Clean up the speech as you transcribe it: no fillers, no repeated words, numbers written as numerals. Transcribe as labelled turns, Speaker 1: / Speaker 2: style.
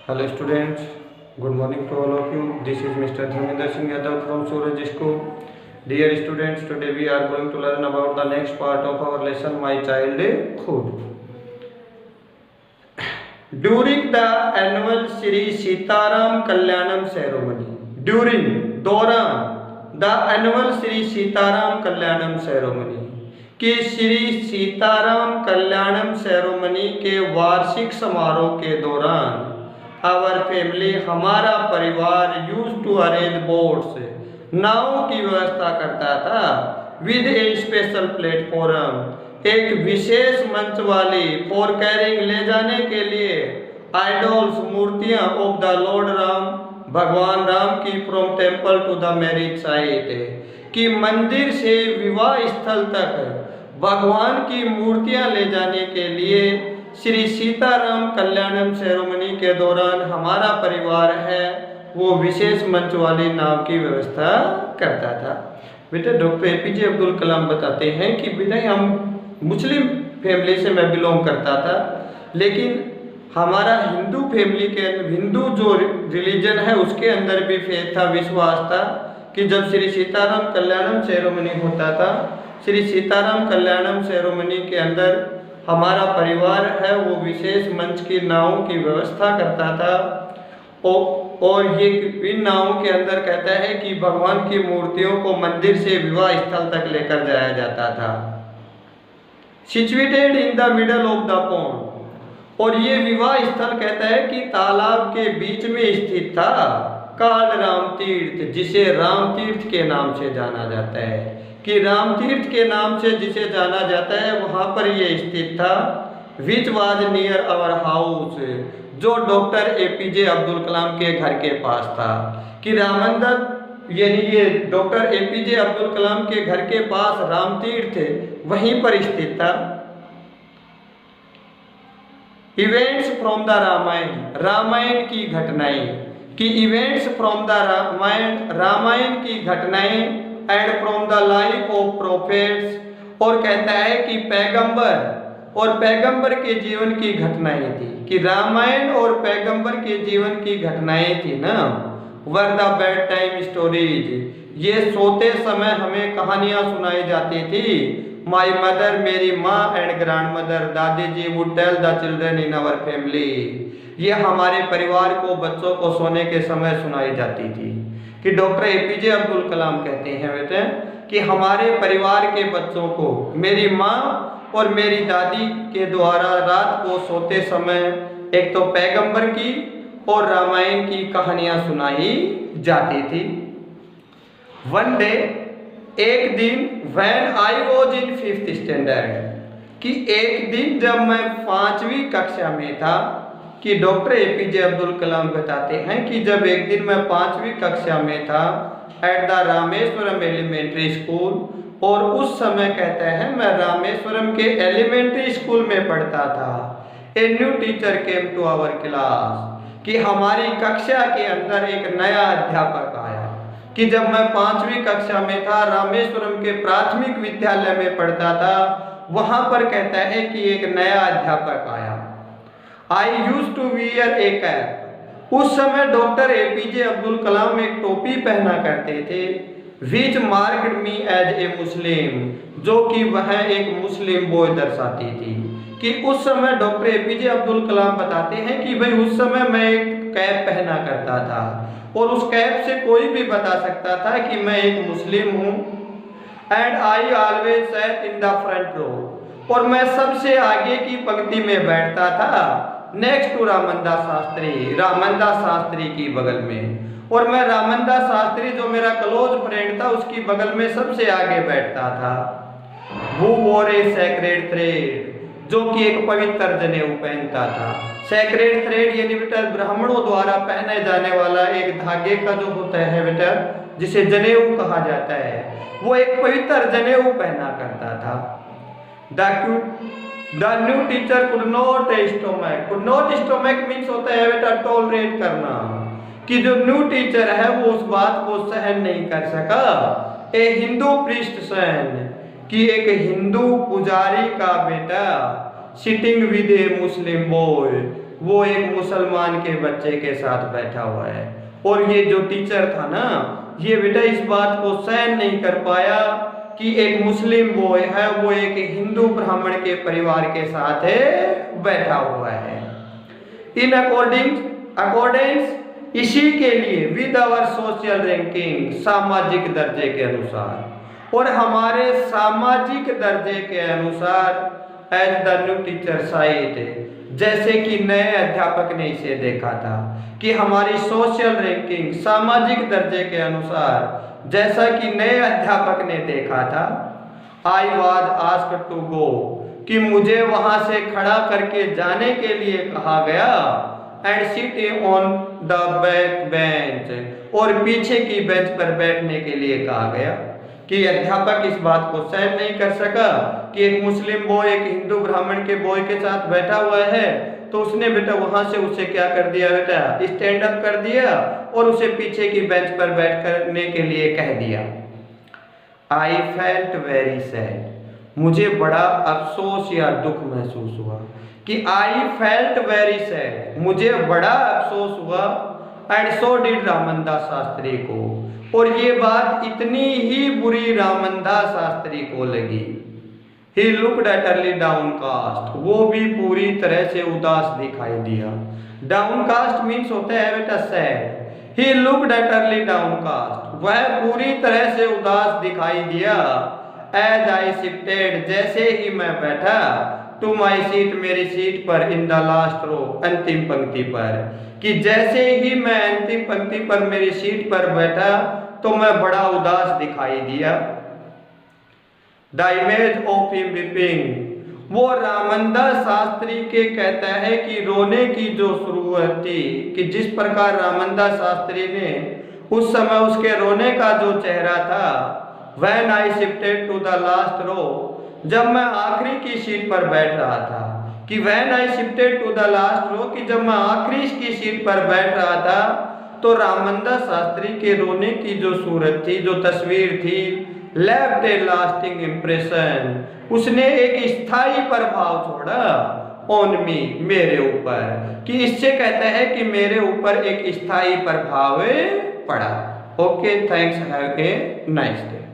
Speaker 1: Hello students, good morning to all of you. This is Mr. Dharmendra Singh Yadav from Suraj School. Dear students, today we are going to learn about the next part of our lesson, My Childhood. During the annual Shri Sitaram Kalyanam ceremony, दौरान the annual Shri Sitaram Kalyanam ceremony कि श्री सीताराम कल्याणम ceremony के वार्षिक समारोह के दौरान our family हमारा परिवार use to arrange boats नावों की व्यवस्था करता था विद ए स्पेशल प्लेटफॉर्म एक विशेष मंच वाली फॉर कैरिंग ले जाने के लिए आइडल्स मूर्तियां ऑफ द लॉर्ड राम भगवान राम की from temple to the marriage site कि मंदिर से विवाह स्थल तक भगवान की मूर्तियां ले जाने के लिए श्री सीताराम कल्याणम सेरेमनी के दौरान हमारा परिवार है वो विशेष मंच वाली नाव की व्यवस्था करता था। बेटा डॉक्टर एपीजे अब्दुल कलाम बताते हैं कि बेटा हम मुस्लिम फैमिली से मैं बिलोंग करता था, लेकिन हमारा हिंदू फैमिली के हिंदू जो रिलीजन है उसके अंदर भी फेथ था, विश्वास था कि जब श्री सीताराम कल्याणम सेरेमनी होता था, श्री सीताराम कल्याणम सेरेमनी के अंदर हमारा परिवार है वो विशेष मंच की नावों की व्यवस्था करता था और ये इन नावों के अंदर कहता है कि भगवान की मूर्तियों को मंदिर से विवाह स्थल तक लेकर जाया जाता था। Situated in the middle of the pond और ये विवाह स्थल कहता है कि तालाब के बीच में स्थित था, कॉल्ड राम तीर्थ जिसे राम तीर्थ के नाम से जाना जाता है कि राम तीर्थ के नाम से जिसे जाना जाता है वहाँ पर ये स्थित था। Which was near our house जो डॉक्टर एपीजे अब्दुल कलाम के घर के पास था कि राम मंदिर यानी ये डॉक्टर एपीजे अब्दुल कलाम के घर के पास राम तीर्थ वहीं पर स्थित था। इवेंट्स फ्रॉम द रामायण की घटनाएं कि इवेंट्स फ्रॉम द रामायण की घटनाएं and from the life of prophets और कहता है कि पैगंबर के जीवन की घटनाएं थी कि रामायण और पैगंबर के जीवन की घटनाएं थी ना। Were the bed time stories ये सोते समय हमें कहानियां सुनाई जाती थी। माई मदर मेरी माँ एंड ग्रैंड मदर दादी जी would tell the children in our family ये हमारे परिवार को बच्चों को सोने के समय सुनाई जाती थी कि डॉक्टर एपीजे अब्दुल कलाम कहते हैं बेटे कि हमारे परिवार के बच्चों को मेरी माँ और मेरी दादी के द्वारा रात को सोते समय एक तो पैगंबर की और रामायण की कहानियां सुनाई जाती थी। वन डे एक दिन when I was in 5th standard कि एक दिन जब मैं 5वीं कक्षा में था कि डॉक्टर एपीजे अब्दुल कलाम बताते हैं कि जब एक दिन मैं 5वीं कक्षा में था at the Rameswaram elementary school और उस समय कहता है मैं रामेश्वरम के एलिमेंट्री स्कूल में पढ़ता था। A new teacher came to our class कि हमारी कक्षा के अंदर एक नया अध्यापक आया कि जब मैं 5वीं कक्षा में था रामेश्वरम के प्राथमिक विद्यालय में पढ़ता था वहां पर कहता है कि एक नया अध्यापक आया। I used to wear a cap उस समय डॉक्टर एपीजे अब्दुल कलाम एक टोपी पहना करते थे। विच मार्क्ड मी एज ए मुस्लिम जो कि वह एक मुस्लिम बॉय दर्शाती थी कि उस समय डॉक्टर एपीजे अब्दुल कलाम बताते हैं कि भाई उस समय मैं एक कैप पहना करता था और उस कैप से कोई भी बता सकता था कि मैं एक मुस्लिम हूँ। And I always sat in the front row और मैं सबसे आगे की पंक्ति में बैठता था नेक्स्ट टू रामनदा शास्त्री की बगल में और मैं रामनदा शास्त्री जो मेरा क्लोज फ्रेंड था उसकी बगल में सबसे आगे बैठता था। वो वोर ए सैक्रेड थ्रेड जो कि एक पवित्र जनेऊ पहनता था। सैक्रेड थ्रेड यानी बेटा ब्राह्मणों द्वारा पहने जाने वाला एक धागे का जो होता है बेटा जिसे जनेऊ कहा जाता है, वो एक पवित्र जनेऊ पहना करता था। The new teacher could not stomach means होता है बेटा टॉलरेट करना कि जो न्यू टीचर है वो उस बात को सहन नहीं कर सका। ए हिंदू प्रीस्ट सन कि एक हिंदू पुजारी का बेटा sitting with A Muslim boy वो एक मुसलमान के बच्चे के साथ बैठा हुआ है। और ये जो टीचर था ना, ये बेटा इस बात को सहन नहीं कर पाया कि एक मुस्लिम बॉय है वो एक हिंदू ब्राह्मण के परिवार के साथ बैठा हुआ है। इन अकॉर्डेंस इसी के लिए विद आवर सोशल रैंकिंग, सामाजिक दर्जे के अनुसार, और हमारे सामाजिक दर्जे के अनुसार as the new teacher sight, जैसे कि नए अध्यापक ने इसे देखा था कि हमारी सोशल रैंकिंग, सामाजिक दर्जे के अनुसार जैसा कि नए अध्यापक ने देखा था, I was asked to go, कि मुझे वहां से खड़ा करके जाने के लिए कहा गया, and sit on the back bench, और पीछे की बेंच पर बैठने के लिए कहा गया। कि अध्यापक इस बात को सहन नहीं कर सका कि एक मुस्लिम बॉय एक हिंदू ब्राह्मण के बॉय के साथ बैठा हुआ है, तो उसने बेटा वहां से उसे क्या कर दिया बेटा, स्टैंड अप कर दिया और उसे पीछे की बेंच पर बैठ करने के लिए कह दिया। आई फेल्ट वेरी सैड, मुझे बड़ा अफसोस या दुख महसूस हुआ। कि आई फेल्ट वेरी सैड, मुझे बड़ा अफसोस हुआ। एंड सो डिड रामनदास शास्त्री को, और ये बात इतनी ही बुरी रामनदास शास्त्री को लगी। He looked utterly downcast, वो भी पूरी तरह से उदास दिखाई दिया। Downcast means होता है बेटा sad। He looked utterly downcast, वह पूरी तरह से उदास दिखाई दिया। As I shifted, जैसे ही मैं बैठा, to my seat, मेरी सीट पर, in the last row, अंतिम पंक्ति पर, कि जैसे ही मैं अंतिम पंक्ति पर मेरी सीट पर बैठा तो मैं बड़ा उदास दिखाई दिया। The image of him weeping, वो रामनदास शास्त्री के कहता है कि रोने की जो शुरुआत थी, कि जिस प्रकार रामनदास शास्त्री ने उस समय उसके रोने का जो चेहरा था, When I shifted to the last row, जब मैं आखिरी की सीट पर बैठ रहा था, कि When I shifted to the last row, कि जब मैं आखिरी की सीट पर बैठ रहा था, तो रामनदास शास्त्री के रोने की जो सूरत थी, जो तस्वीर थी, left a lasting impression, उसने एक स्थायी प्रभाव छोड़ा on me, मेरे ऊपर, कि इससे कहता है कि मेरे ऊपर एक स्थायी प्रभाव पड़ा। Okay, thanks, have a nice day.